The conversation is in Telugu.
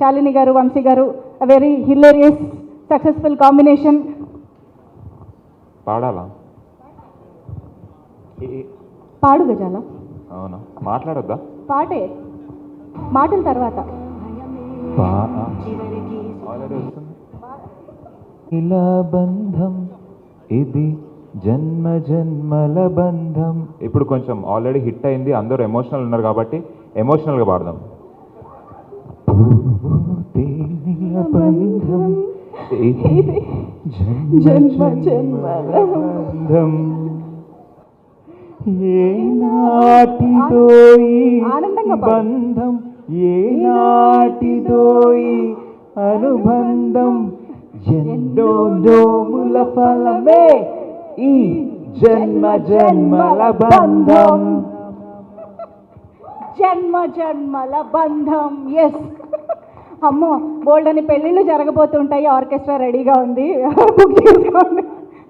శాలిని గారు, వంశీ గారు, వెరీ హిలేరియస్ సక్సెస్ఫుల్ కాంబినేషన్. పాడాలా? పాడు గజాల. అవునా, మాట్లాడొద్దా? పాటే, మాటల తర్వాత. ఇలా బంధం ఇది జన్మ జన్మల బంధం. ఇప్పుడు కొంచెం ఆల్రెడీ హిట్ అయింది, అందరూ ఎమోషనల్ ఉన్నారు కాబట్టి ఎమోషనల్గా పాడదాం. బంధం జన్మ జన్మల బంధం ఏనాటిదోయి బంధం ఏనాటిదోయి అనుబంధం ఎన్నో నోముల ఫలమే ఈ జన్మ జన్మల బంధం. జన్మ జన్మల బంధం. ఎస్, అమ్మో బోల్డ్ అని పెళ్ళిళ్ళు జరగబోతుంటాయి. ఆర్కెస్ట్రా రెడీగా ఉంది, బుక్ చేసుకోండి.